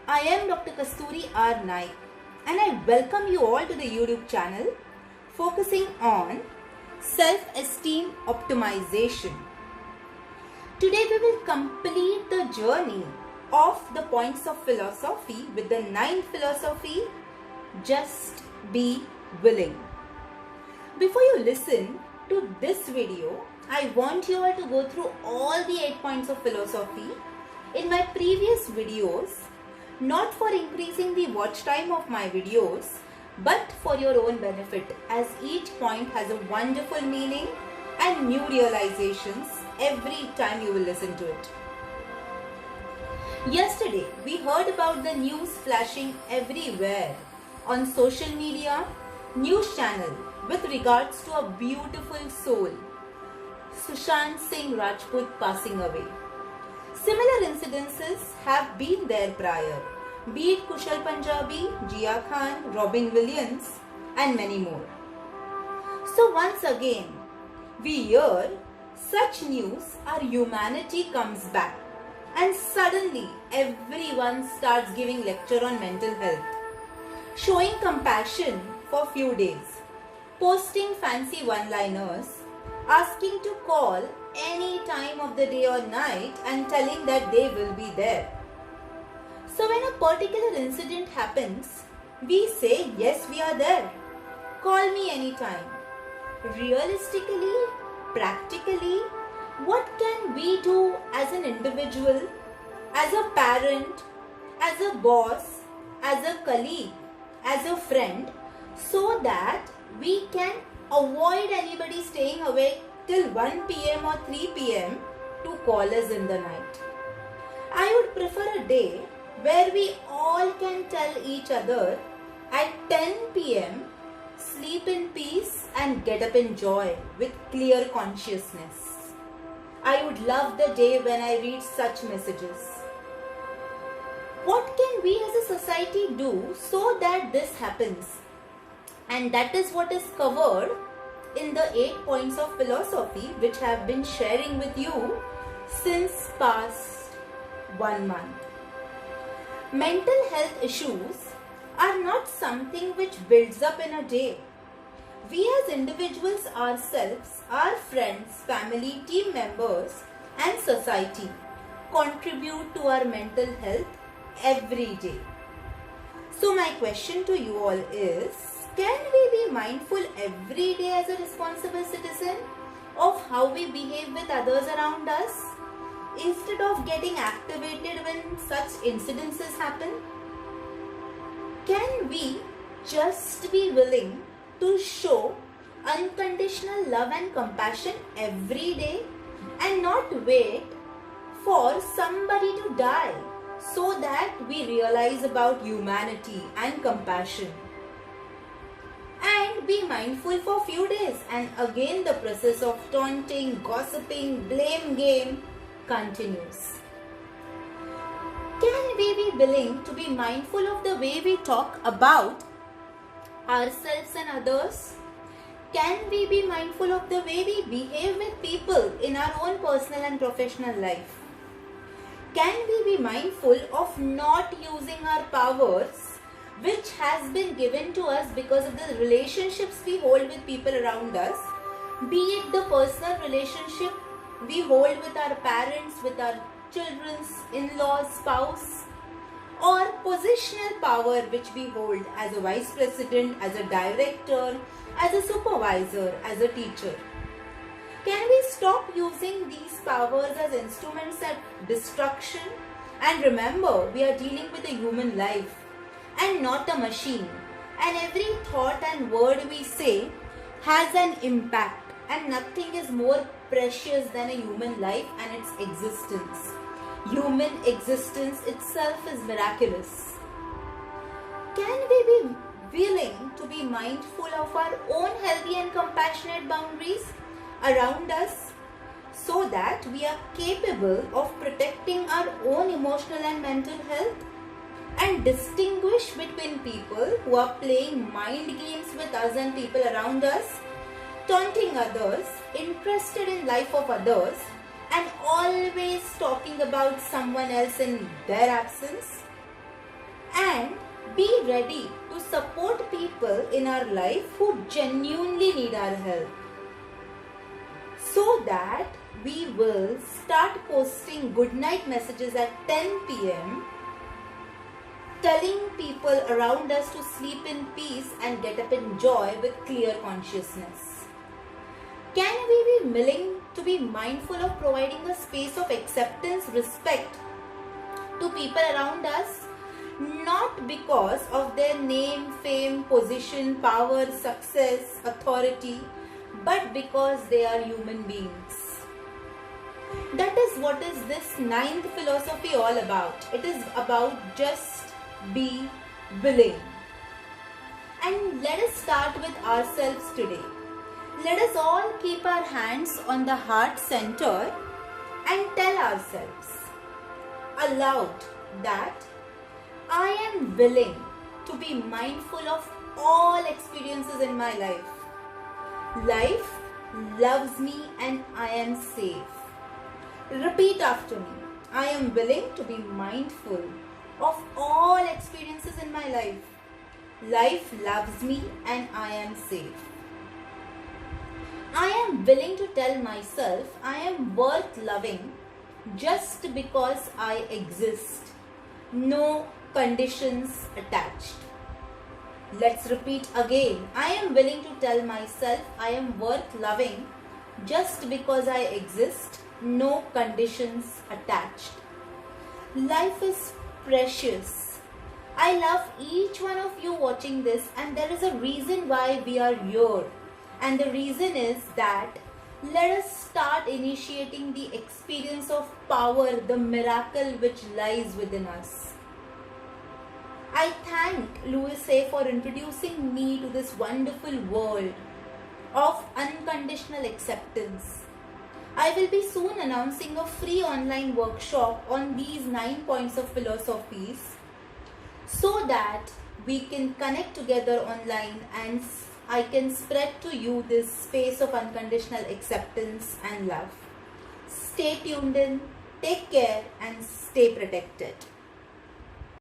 I am Dr. Kasturi R. Naik and I welcome you all to the YouTube channel focusing on self-esteem optimization. Today we will complete the journey of the points of philosophy with the 9th philosophy, just be willing. Before you listen to this video, I want you all to go through all the 8 points of philosophy in my previous videos, not for increasing the watch time of my videos, but for your own benefit, as each point has a wonderful meaning and new realizations every time you will listen to it. Yesterday, we heard about the news flashing everywhere on social media, news channel with regards to a beautiful soul, Sushant Singh Rajput passing away. Similar incidences have been there prior, be it Kushal Punjabi, Jia Khan, Robin Williams and many more. So once again, we hear such news, our humanity comes back and suddenly everyone starts giving lecture on mental health, showing compassion for few days, posting fancy one-liners, asking to call any time of the day or night and telling that they will be there. So when a particular incident happens, we say, yes, we are there. Call me anytime. Realistically, practically, what can we do as an individual, as a parent, as a boss, as a colleague, as a friend, so that we can avoid anybody staying awake till 1 p.m. or 3 p.m. to call us in the night? I would prefer a day where we all can tell each other at 10 p.m. sleep in peace and get up in joy with clear consciousness. I would love the day when I read such messages. What can we as a society do so that this happens? And that is what is covered in the 8 points of philosophy which I have been sharing with you since past 1 month. Mental health issues are not something which builds up in a day. We as individuals ourselves, our friends, family, team members and society contribute to our mental health every day. So my question to you all is, can we be mindful every day as a responsible citizen of how we behave with others around us, instead of getting activated when such incidences happen? Can we just be willing to show unconditional love and compassion every day and not wait for somebody to die so that we realize about humanity and compassion? And be mindful for few days, and again the process of taunting, gossiping, blame game continues. Can we be willing to be mindful of the way we talk about ourselves and others? Can we be mindful of the way we behave with people in our own personal and professional life? Can we be mindful of not using our powers which has been given to us because of the relationships we hold with people around us, be it the personal relationship we hold with our parents, with our children's in-laws, spouse, or positional power which we hold as a vice president, as a director, as a supervisor, as a teacher? Can we stop using these powers as instruments of destruction? And remember, we are dealing with a human life and not a machine, and every thought and word we say has an impact, and nothing is more precious than a human life and its existence. Human existence itself is miraculous. Can we be willing to be mindful of our own healthy and compassionate boundaries around us so that we are capable of protecting our own emotional and mental health, and distinguish between people who are playing mind games with us and people around us, taunting others, interested in life of others, and always talking about someone else in their absence? and be ready to support people in our life who genuinely need our help, so that we will start posting good night messages at 10 p.m., telling people around us to sleep in peace and get up in joy with clear consciousness. Can we be willing to be mindful of providing a space of acceptance, respect to people around us, not because of their name, fame, position, power, success, authority, but because they are human beings? That is what is this ninth philosophy all about. It is about just be willing. And let us start with ourselves today. Let us all keep our hands on the heart center and tell ourselves aloud that I am willing to be mindful of all experiences in my life. Life loves me and I am safe. Repeat after me. I am willing to be mindful of all experiences in my life. Life loves me and I am safe. I am willing to tell myself I am worth loving just because I exist. No conditions attached. Let's repeat again. I am willing to tell myself I am worth loving just because I exist. No conditions attached. Life is precious. I love each one of you watching this, and there is a reason why we are here. And the reason is that let us start initiating the experience of power, the miracle which lies within us. I thank Louis Hay for introducing me to this wonderful world of unconditional acceptance. I will be soon announcing a free online workshop on these 9 points of philosophies, so that we can connect together online and I can spread to you this space of unconditional acceptance and love. Stay tuned in, take care and stay protected.